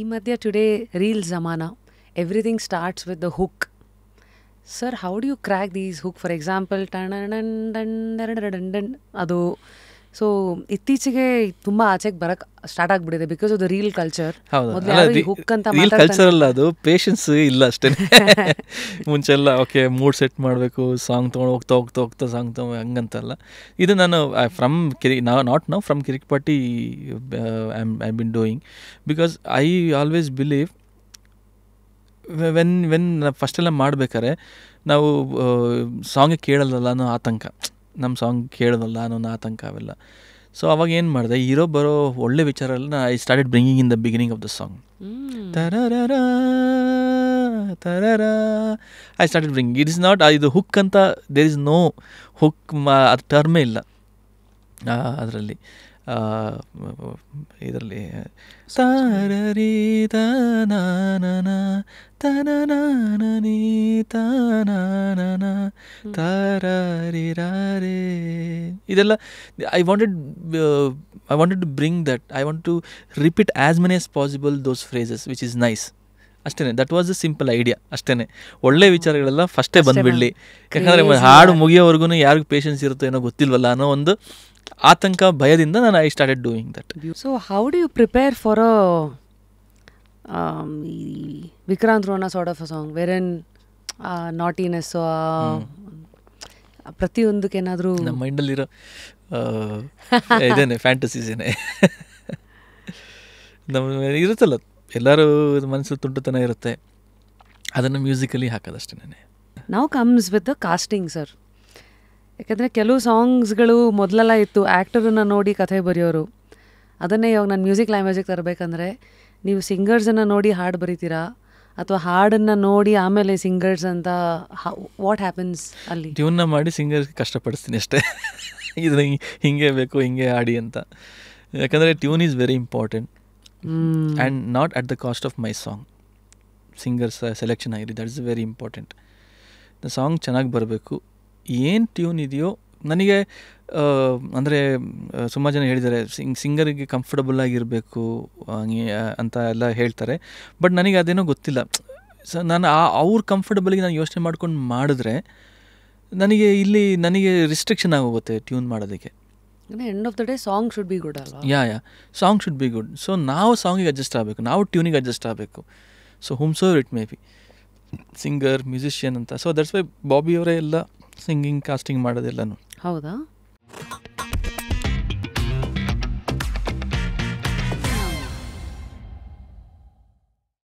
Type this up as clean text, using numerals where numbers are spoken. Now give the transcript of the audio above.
ಈ ಮಧ್ಯ today reel ಜಮಾನ, everything starts with the hook. Sir, how do you crack these hook? For example ಟಣ್ ಅದು. So ಇತ್ತೀಚೆಗೆ ತುಂಬ ಆಚೆಗೆ ಬರಕ್ಕೆ ಸ್ಟಾರ್ಟ್ ಆಗಿಬಿಟ್ಟಿದೆ because of the reel culture. Hook ಅಂತ ರೀಲ್ ಕಲ್ಚರ್ ಅಲ್ಲ, ಅದು ಪೇಷನ್ಸ್ ಇಲ್ಲ ಅಷ್ಟೇ. ಮುಂಚೆಲ್ಲ ಓಕೆ ಮೂಡ್ ಸೆಟ್ ಮಾಡಬೇಕು, ಸಾಂಗ್ ತೊಗೊಂಡು ಹೋಗ್ತಾ ಸಾಂಗ್ ತೊಗೊಂಡು ಹಂಗಂತಲ್ಲ. ಇದು ನಾನು from Kirik Party I been doing because I always believe when ಫಸ್ಟೆಲ್ಲ ಮಾಡ್ಬೇಕಾರೆ ನಾವು ಸಾಂಗಿಗೆ ಕೇಳೋದಲ್ಲ ಅನ್ನೋ ಆತಂಕ, ನಮ್ಮ ಸಾಂಗ್ ಕೇಳೋದಲ್ಲ ಅನ್ನೋ ಆತಂಕ ಅವೆಲ್ಲ. ಸೊ ಅವಾಗ ಏನು ಮಾಡಿದೆ, ಇರೋ ಬರೋ ಒಳ್ಳೆ ವಿಚಾರ ಎಲ್ಲ I started bringing in the beginning of the song. ತರರ ತರರ I started bringing. It is not ಇದು ಹುಕ್ ಅಂತ, ದೇರ್ ಇಸ್ ನೋ ಹುಕ್, ಅದು ಟರ್ಮೇ ಇಲ್ಲ ಅದರಲ್ಲಿ. ಇದರಲ್ಲಿ ತಾರರಿ ತನನ ತನನೀ ತನನ ತಾರರಿರಾರೇ, ಇದೆಲ್ಲ I wanted to bring that. I want to repeat as many as possible those phrases which is nice. ಅಷ್ಟೇ, that was the simple idea. ಅಷ್ಟೇ, ಒಳ್ಳೆ ವಿಚಾರಗಳೆಲ್ಲ ಫಸ್ಟೇ ಬಂದುಬಿಡಲಿ. ಯಾಕಂದರೆ ಹಾಡು ಮುಗಿಯೋವರೆಗೂ ಯಾರಿಗೂ ಪೇಷನ್ಸ್ ಇರುತ್ತೋ ಏನೋ ಗೊತ್ತಿಲ್ವಲ್ಲ ಅನ್ನೋ ಒಂದು ಆತಂಕ, ಭಯದಿಂದ ನಾನು I started doing that. So how do you prepare for Vikrant Rona sort of a song ವೆರನ್ ನಾಟಿನೆಸ್ ಪ್ರತಿಯೊಂದಕ್ಕೆ ಏನಾದರೂ ನಮ್ಮ ಮೈಂಡಲ್ಲಿರೋ ಇದೇನೆ ಫ್ಯಾಂಟಸೀಸ್ ಏನೇ ನಮ್ಮ ಇರುತ್ತಲ್ಲ, ಎಲ್ಲರೂ ಮನಸ್ಸು ತುಂಟತನ ಇರುತ್ತೆ, ಅದನ್ನು ಮ್ಯೂಸಿಕಲಿ ಹಾಕೋದಷ್ಟೇ. ನಾವು comes with the casting sir. ಯಾಕಂದರೆ ಕೆಲವು ಸಾಂಗ್ಸ್ಗಳು ಮೊದಲೆಲ್ಲ ಇತ್ತು, ಆ್ಯಕ್ಟರನ್ನು ನೋಡಿ ಕಥೆ ಬರೆಯೋರು. ಅದನ್ನೇ ಇವಾಗ ನಾನು ಮ್ಯೂಸಿಕ್ ಲ್ಯಾಂಗ್ವೇಜಿಗೆ ತರಬೇಕಂದ್ರೆ ನೀವು ಸಿಂಗರ್ಸನ್ನು ನೋಡಿ ಹಾಡು ಬರೀತೀರಾ ಅಥವಾ ಹಾಡನ್ನು ನೋಡಿ ಆಮೇಲೆ ಸಿಂಗರ್ಸ್ ಅಂತ ವಾಟ್ ಹ್ಯಾಪನ್ಸ್ ಅಲ್ಲಿ? ಟ್ಯೂನ್ನ ಮಾಡಿ ಸಿಂಗರ್ಸ್ಗೆ ಕಷ್ಟಪಡಿಸ್ತೀನಿ ಅಷ್ಟೇ. ಇದು ಹಿಂಗೆ ಬೇಕು, ಹಿಂಗೆ ಹಾಡಿ ಅಂತ. ಯಾಕಂದರೆ tune is very important and not at the cost of my song. Singers selection ಆಗಿರಿ, that is very important. The song ಚೆನ್ನಾಗಿ ಬರಬೇಕು. ಏನು ಟ್ಯೂನ್ ಇದೆಯೋ ನನಗೆ ಅಂದರೆ ಸುಮಾರು ಜನ ಹೇಳಿದ್ದಾರೆ ಸಿಂಗರಿಗೆ ಕಂಫರ್ಟಬಲ್ ಆಗಿರಬೇಕು ಅಂತ ಎಲ್ಲ ಹೇಳ್ತಾರೆ. ಬಟ್ ನನಗೆ ಅದೇನೋ ಗೊತ್ತಿಲ್ಲ. ಸೊ ನಾನು ಅವ್ರ ಕಂಫರ್ಟಬಲ್ಗೆ ನಾನು ಯೋಚನೆ ಮಾಡ್ಕೊಂಡು ಮಾಡಿದ್ರೆ ನನಗೆ ರಿಸ್ಟ್ರಿಕ್ಷನ್ ಆಗೋಗುತ್ತೆ ಟ್ಯೂನ್ ಮಾಡೋದಕ್ಕೆ. End of the day song should be good ಅಲ್ವಾ? Song should be good. So ನಾವು ಸಾಂಗಿಗೆ ಅಡ್ಜಸ್ಟ್ ಆಗಬೇಕು, ನಾವು ಟ್ಯೂನಿಗೆ ಅಡ್ಜಸ್ಟ್ ಆಗಬೇಕು. So whomsoever it may be singer, musician ಅಂತ. ಸೊ ದಟ್ಸ್ ವೈ ಬಾಬಿ ಅವರೇ ಎಲ್ಲ ಸಿಂಗಿಂಗ್ ಕಾಸ್ಟಿಂಗ್ ಮಾಡೋದೆಲ್ಲನೂ. ಹೌದಾ?